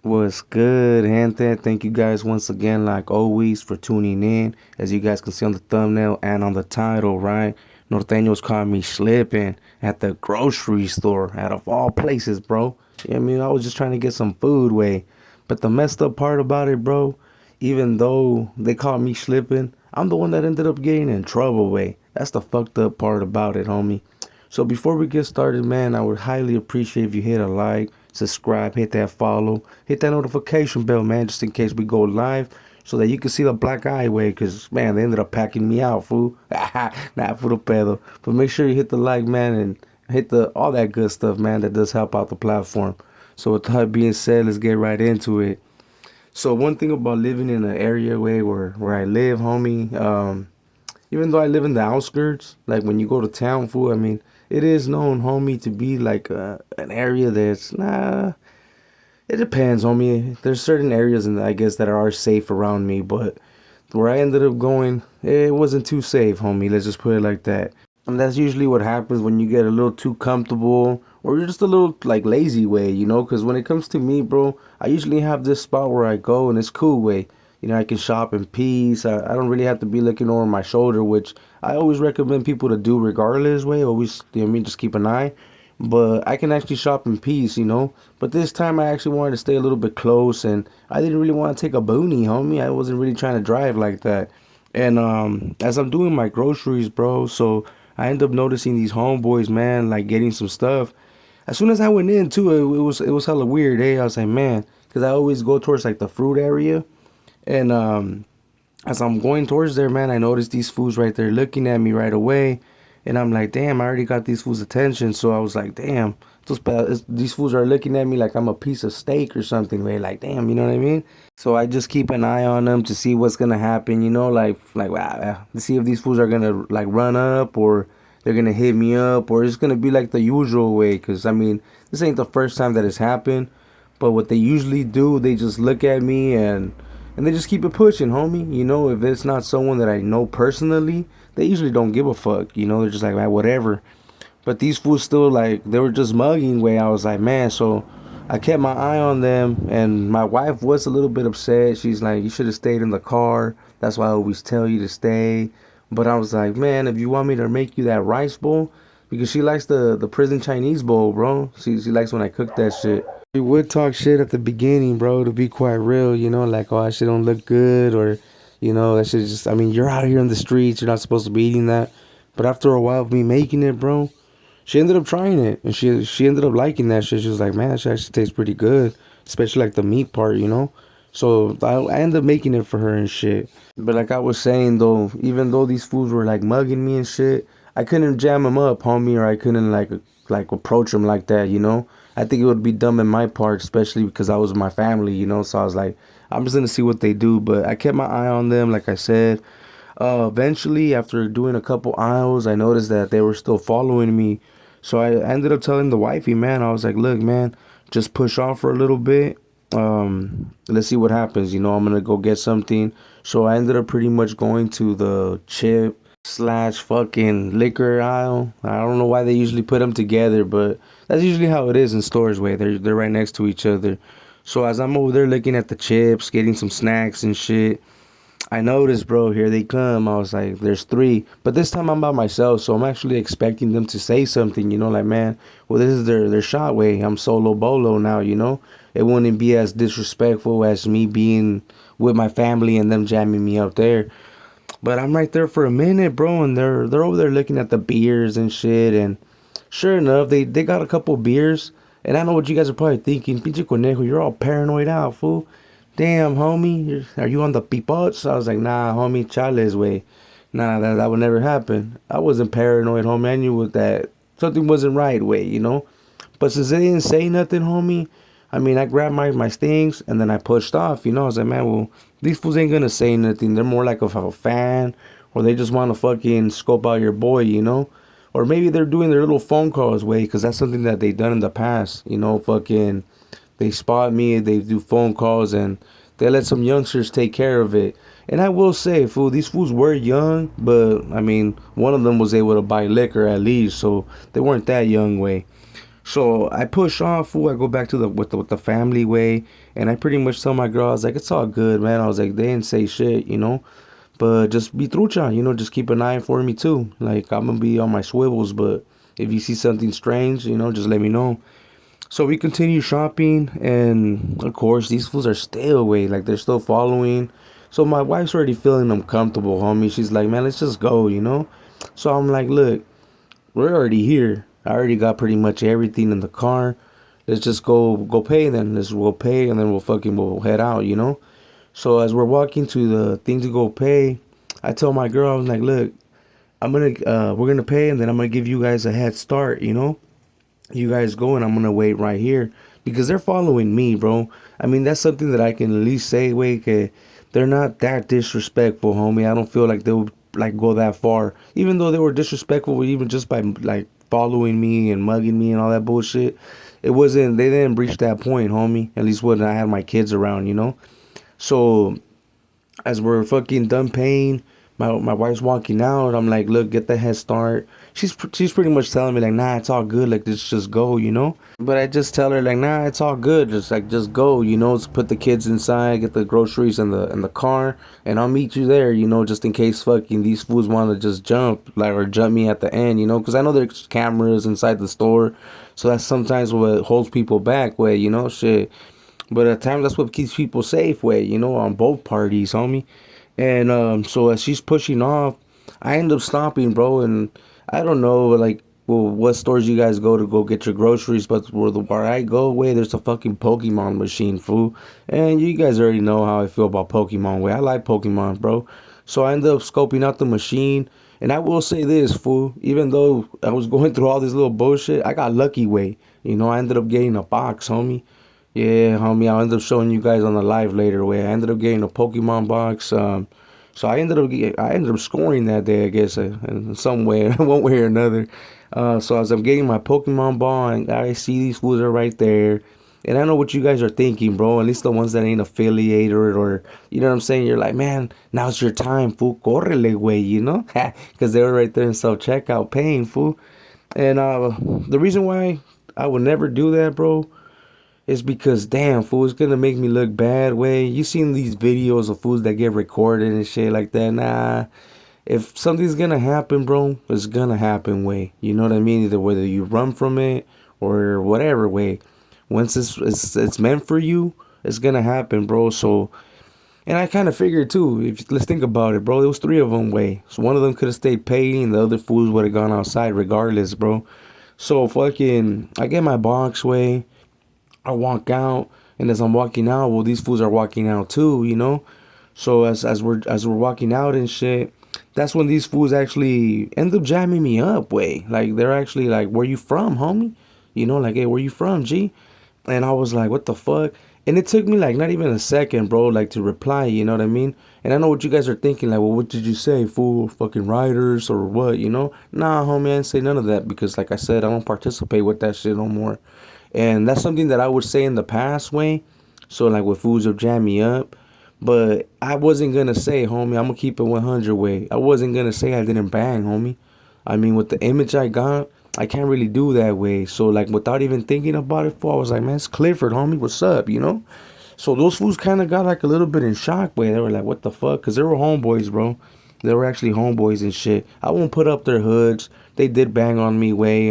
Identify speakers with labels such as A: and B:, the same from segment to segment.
A: What's good, gente? Thank you guys once again, like always, for tuning in. As you guys can see on the thumbnail and on the title, right? Nortenos caught me slipping at the grocery store, out of all places, bro. I mean, I was just trying to get some food way. But the messed up part about it, bro, even though they caught me slipping, I'm the one that ended up getting in trouble, way. That's the fucked up part about it, homie. So before we get started, man, I would highly appreciate if you hit a like, subscribe, hit that follow, hit that notification bell, man, just in case we go live, so that you can see the black eye way. Cause man, they ended up packing me out, fool. Not for the pedo, but make sure you hit the like, man, and hit the all that good stuff, man. That does help out the platform. So with that being said, let's get right into it. So one thing about living in an area way where I live, homie, even though I live in the outskirts, like when you go to town, fool, I mean, it is known, homie, to be like an area that's nah. It depends, homie. There's certain areas, and I guess that are safe around me, but where I ended up going, it wasn't too safe, homie. Let's just put it like that. And that's usually what happens when you get a little too comfortable or you're just a little like lazy way, you know? Because when it comes to me, bro, I usually have this spot where I go and it's cool way. You know, I can shop in peace. I don't really have to be looking over my shoulder, which I always recommend people to do regardless way. Always, you know what I mean? Just keep an eye. But I can actually shop in peace, you know? But this time I actually wanted to stay a little bit close and I didn't really want to take a boonie, homie. I wasn't really trying to drive like that. And as I'm doing my groceries, bro, so I end up noticing these homeboys, man, like getting some stuff. As soon as I went in too, it was hella weird. I was like, man, because I always go towards like the fruit area, and as I'm going towards there, man, I noticed these fools right there looking at me right away, and I'm like, damn, I already got these fools' attention. So I was like, damn, these fools are looking at me like I'm a piece of steak or something. Way like, damn, you know what I mean? So I just keep an eye on them to see what's gonna happen. You know, like wow, to see if these fools are gonna like run up or they're gonna hit me up or it's gonna be like the usual way. Cause I mean, this ain't the first time that it's happened. But what they usually do, they just look at me and they just keep it pushing, homie. You know, if it's not someone that I know personally, they usually don't give a fuck. You know, they're just like, man, whatever. But these fools still like they were just mugging way. I was like, man, so I kept my eye on them and my wife was a little bit upset. She's like, you should have stayed in the car. That's why I always tell you to stay. But I was like, man, if you want me to make you that rice bowl, because she likes the prison Chinese bowl, bro. She likes when I cook that shit. We would talk shit at the beginning, bro, to be quite real, you know, like, oh, that shit don't look good, or, you know, that shit just, I mean, you're out here in the streets, you're not supposed to be eating that. But after a while of me making it, bro, she ended up trying it, and she ended up liking that shit. She was like, man, that shit actually tastes pretty good, especially like the meat part, you know. So I ended up making it for her and shit. But like I was saying though, even though these fools were like mugging me and shit, I couldn't jam them up, homie, or I couldn't like approach them like that, you know. I think it would be dumb in my part, especially because I was with my family, you know. So I was like, I'm just gonna see what they do. But I kept my eye on them, like I said. Eventually, after doing a couple aisles, I noticed that they were still following me. So I ended up telling the wifey, man, I was like, look, man, just push off for a little bit. Let's see what happens. You know, I'm gonna go get something. So I ended up pretty much going to the chip slash fucking liquor aisle. I don't know why they usually put them together, but that's usually how it is in stores where they're right next to each other. So as I'm over there looking at the chips, getting some snacks and shit, I noticed, bro, here they come. I was like, there's three. But this time I'm by myself, so I'm actually expecting them to say something, you know, like, man, well, this is their shot way. I'm solo bolo now, you know? It wouldn't be as disrespectful as me being with my family and them jamming me out there. But I'm right there for a minute, bro, and they're over there looking at the beers and shit. And sure enough, they got a couple beers. And I know what you guys are probably thinking, pinche conejo, you're all paranoid out, fool. Damn, homie, are you on the pipots? I was like, nah, homie, chales way. Nah, that would never happen. I wasn't paranoid, homie. I knew that something wasn't right way, you know. But since they didn't say nothing, homie, I mean, I grabbed my stings and then I pushed off. You know, I was like, man, well, these fools ain't gonna say nothing. They're more like a fan, or they just want to fucking scope out your boy, you know. Or maybe they're doing their little phone calls way, because that's something that they done in the past. You know, fucking, they spot me, they do phone calls, and they let some youngsters take care of it. And I will say, fool, these fools were young, but I mean, one of them was able to buy liquor at least, so they weren't that young way. So I push off, fool. I go back to the with the family way, and I pretty much tell my girl, I was like, it's all good, man. I was like, they didn't say shit, you know, but just be trucha, you know, just keep an eye for me too. Like I'm gonna be on my swivels, but if you see something strange, you know, just let me know. So we continue shopping, and of course, these fools are still away. Like they're still following. So my wife's already feeling uncomfortable, homie. She's like, man, let's just go, you know. So I'm like, look, we're already here. I already got pretty much everything in the car. Let's just go pay then. Let's go pay and then we'll head out, you know? So as we're walking to the thing to go pay, I tell my girl, I was like, look, we're gonna pay and then I'm gonna give you guys a head start, you know? You guys go and I'm gonna wait right here because they're following me, bro. I mean, that's something that I can at least say, wait, they're not that disrespectful, homie. I don't feel like they would like go that far, even though they were disrespectful, even just by like following me and mugging me and all that bullshit. It wasn't. They didn't reach that point, homie. At least when I had my kids around, you know. So as we're fucking done paying, my wife's walking out. I'm like, look, get the head start. She's pretty much telling me like, nah, it's all good. Like, just go, you know. But I just tell her like, nah, it's all good. Just go, you know. Just put the kids inside, get the groceries in the car, and I'll meet you there, you know, just in case fucking these fools want to just jump like or jump me at the end, you know, because I know there's cameras inside the store, so that's sometimes what holds people back. Way, you know, shit. But at times that's what keeps people safe, way, you know, on both parties, homie. And so as she's pushing off, I end up stopping, bro. And I don't know, like, well, what stores you guys go to go get your groceries, but where I go, way, there's a fucking Pokemon machine, fool. And you guys already know how I feel about Pokemon, way. I like Pokemon, bro. So I end up scoping out the machine. And I will say this, fool. Even though I was going through all this little bullshit, I got lucky, way. You know, I ended up getting a box, homie. Yeah, homie, I'll end up showing you guys on the live later. Where I ended up getting a Pokemon box. So I ended up scoring that day, I guess, in some way, one way or another. So as I'm getting my Pokemon ball, and I see these fools are right there, and I know what you guys are thinking, bro. At least the ones that ain't affiliated or you know what I'm saying. You're like, man, now's your time, fool. Correle, way, you know, because they were right there in self checkout paying, fool. And the reason why I would never do that, bro, it's because damn fool, it's gonna make me look bad. Way you seen these videos of fools that get recorded and shit like that. Nah, if something's gonna happen, bro, it's gonna happen. Way, you know what I mean? Either whether you run from it or whatever. Way, once it's meant for you, it's gonna happen, bro. So, and I kind of figured too. If let's think about it, bro, there was three of them. Way, so one of them could have stayed paying, the other fools would have gone outside regardless, bro. So fucking, I get my box. Way, I walk out, and as I'm walking out, well, these fools are walking out too, you know. So as we're walking out and shit, that's when these fools actually end up jamming me up. Way, like they're actually like, "Where you from, homie?" You know, like, "Hey, where you from, G?" And I was like, "What the fuck?" And it took me like not even a second, bro, like to reply. You know what I mean? And I know what you guys are thinking, like, "Well, what did you say, fool? Fucking riders or what?" You know? Nah, homie, I didn't say none of that because, like I said, I don't participate with that shit no more. And that's something that I would say in the past, way. So like with foods will jam me up. But I wasn't gonna say, homie, I'm gonna keep it 100 way. I wasn't gonna say I didn't bang, homie. I mean, with the image I got, I can't really do that way. So like without even thinking about it, for I was like, man, it's Clifford, homie. What's up, you know? So those fools kind of got like a little bit in shock way. They were like, what the fuck? Cause they were homeboys, bro. They were actually homeboys and shit. I won't put up their hoods. They did bang on me way.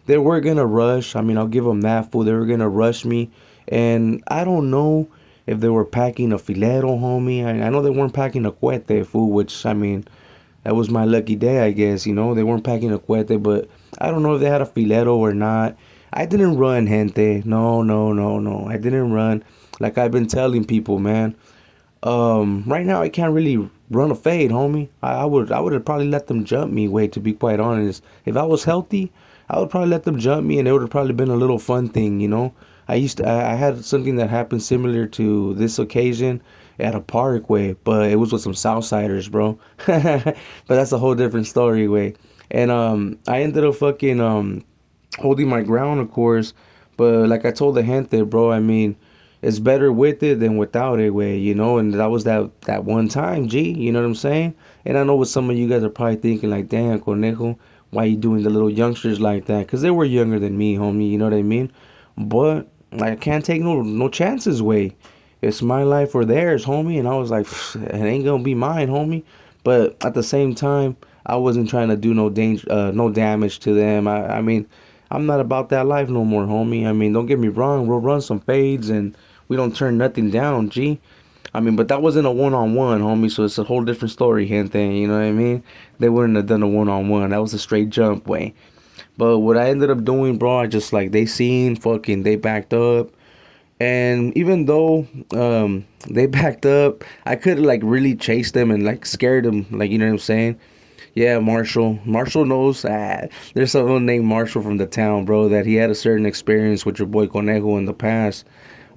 A: They were gonna rush. I mean, I'll give them that, fool. They were gonna rush me, and I don't know if they were packing a filero, homie. I know they weren't packing a cuete, fool. Which I mean, that was my lucky day, I guess. You know, they weren't packing a cuete, but I don't know if they had a filero or not. I didn't run, gente. No, no, no, no. I didn't run. Like I've been telling people, man. Right now I can't really run a fade, homie. I would have probably let them jump me. Way to be quite honest, if I was healthy, I would probably let them jump me, and it would have probably been a little fun thing, you know. I had something that happened similar to this occasion at a parkway, but it was with some Southsiders, bro. But that's a whole different story, way. And I ended up fucking holding my ground, of course. But like I told the gente, bro, I mean, it's better with it than without it, way, you know. And that was that one time, G. You know what I'm saying? And I know what some of you guys are probably thinking, like, damn, Conejo, why you doing the little youngsters like that? Cause they were younger than me, homie. You know what I mean? But like, I can't take no chances. Way, it's my life or theirs, homie. And I was like, it ain't gonna be mine, homie. But at the same time, I wasn't trying to do no danger, no damage to them. I mean, I'm not about that life no more, homie. I mean, don't get me wrong. We'll run some fades and we don't turn nothing down, G. I mean, but that wasn't a one-on-one, homie. So it's a whole different story, gente. You know what I mean? They wouldn't have done a one-on-one. That was a straight jump way. But what I ended up doing, bro, I just like they seen fucking they backed up. And even though they backed up, I could like really chase them and like scare them, like you know what I'm saying? Yeah, Marshall. Marshall knows. There's someone named Marshall from the town, bro, that he had a certain experience with your boy Conejo in the past.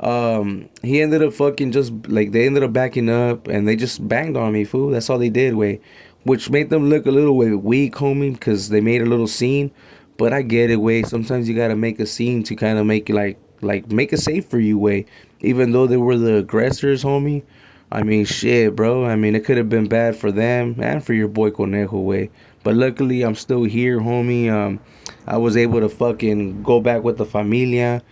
A: He ended up fucking just like they ended up backing up and they just banged on me, fool. That's all they did, way, which made them look a little way weak, homie, because they made a little scene. But I get it, way. Sometimes you gotta make a scene to kind of make it like make it safe for you, way. Even though they were the aggressors, homie. I mean, shit, bro. I mean, it could have been bad for them and for your boy Conejo, way. But luckily, I'm still here, homie. I was able to fucking go back with the familia.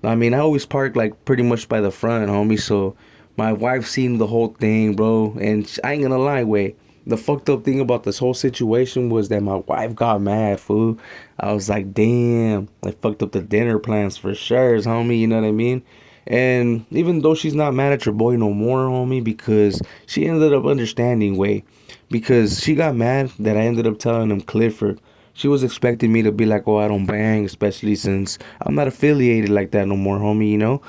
A: I mean, I always park like pretty much by the front, homie. So my wife seen the whole thing, bro. And I ain't gonna lie, wait. The fucked up thing about this whole situation was that my wife got mad, fool. I was like, damn, I fucked up the dinner plans for sure, homie. You know what I mean? And even though she's not mad at your boy no more, homie, because she ended up understanding, way, because she got mad that I ended up telling him Clifford. She was expecting me to be like, oh, I don't bang, especially since I'm not affiliated like that no more, homie, you know?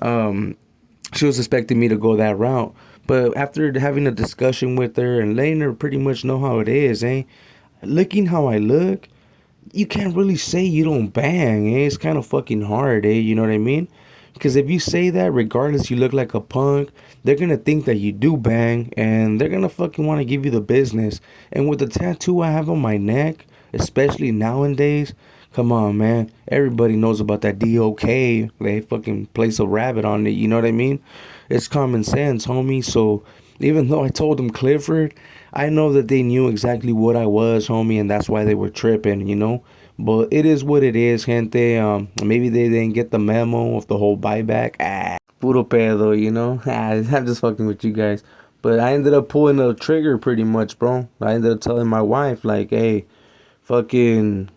A: Um, she was expecting me to go that route. But after having a discussion with her and letting her pretty much know how it is, eh? Looking how I look, you can't really say you don't bang, eh? It's kind of fucking hard, eh? You know what I mean? Because if you say that, regardless you look like a punk, they're gonna think that you do bang, and they're gonna fucking want to give you the business. And with the tattoo I have on my neck, especially nowadays, come on, man. Everybody knows about that D.O.K. They fucking place a rabbit on it. You know what I mean? It's common sense, homie. So even though I told them Clifford, I know that they knew exactly what I was, homie, and that's why they were tripping, you know? But it is what it is, gente. Maybe they didn't get the memo of the whole buyback. Puro pedo, you know? I'm just fucking with you guys. But I ended up pulling the trigger pretty much, bro. I ended up telling my wife, like, hey, fucking,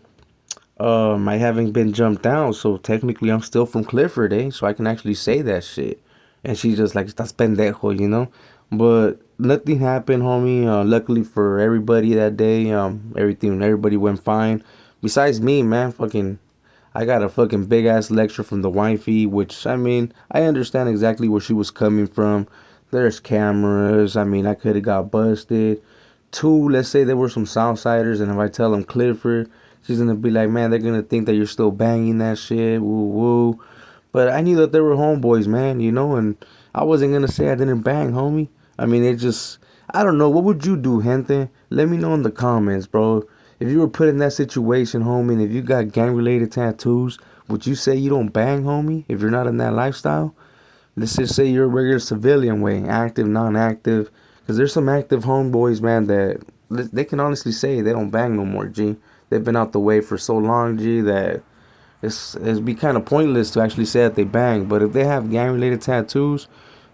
A: I haven't been jumped down, so technically I'm still from Clifford, eh? So I can actually say that shit. And she's just like, estás pendejo, you know? But nothing happened, homie. Luckily for everybody that day, everybody went fine. Besides me, man, fucking, I got a fucking big ass lecture from the wifey, which, I mean, I understand exactly where she was coming from. There's cameras. I mean, I could have got busted. Two, let's say there were some Southsiders, and if I tell them Clifford, she's gonna be like, man, they're gonna think that you're still banging that shit, woo woo. But I knew that they were homeboys, man, you know, and I wasn't gonna say I didn't bang, homie. I mean, it just, I don't know. What would you do, gente? Let me know in the comments, bro. If you were put in that situation, homie, and if you got gang-related tattoos, would you say you don't bang, homie? If you're not in that lifestyle? Let's just say you're a regular civilian way, active, non-active. Because there's some active homeboys, man, that they can honestly say they don't bang no more, G. They've been out the way for so long, G, that it's be kind of pointless to actually say that they bang. But if they have gang-related tattoos,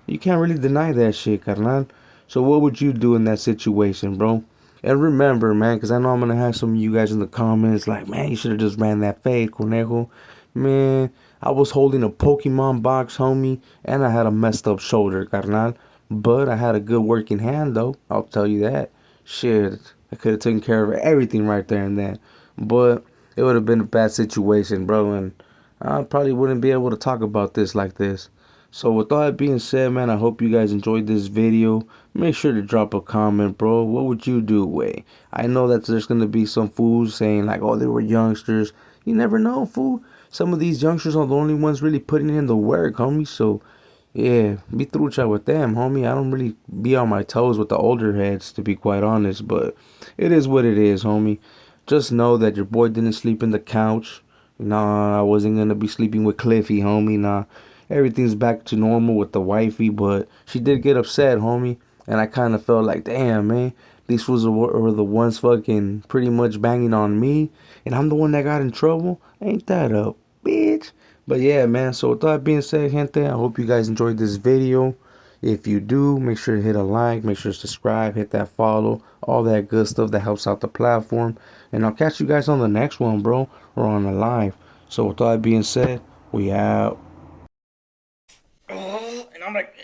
A: you can't really deny that shit, carnal. So what would you do in that situation, bro? And remember, man, because I know I'm going to have some of you guys in the comments like, man, you should have just ran that fade, Cornejo. Man, I was holding a Pokemon box, homie, and I had a messed up shoulder, carnal. But I had a good working hand, though. I'll tell you that. Shit, I could have taken care of everything right there and then. But it would have been a bad situation, bro, and I probably wouldn't be able to talk about this like this. So with all that being said, man, I hope you guys enjoyed this video. Make sure to drop a comment, bro. What would you do, way? I know that there's going to be some fools saying like, oh, they were youngsters. You never know, fool. Some of these youngsters are the only ones really putting in the work, homie. So, yeah, be trucha with them, homie. I don't really be on my toes with the older heads, to be quite honest. But it is what it is, homie. Just know that your boy didn't sleep in the couch. Nah, I wasn't going to be sleeping with Cliffy, homie. Nah, everything's back to normal with the wifey. But she did get upset, homie. And I kind of felt like, damn, man. these were the ones fucking pretty much banging on me, and I'm the one that got in trouble. Ain't that a bitch? But yeah, man. So with that being said, gente, I hope you guys enjoyed this video. If you do, make sure to hit a like, make sure to subscribe, hit that follow, all that good stuff that helps out the platform. And I'll catch you guys on the next one, bro, or on the live. So with that being said, we out. And I'm like.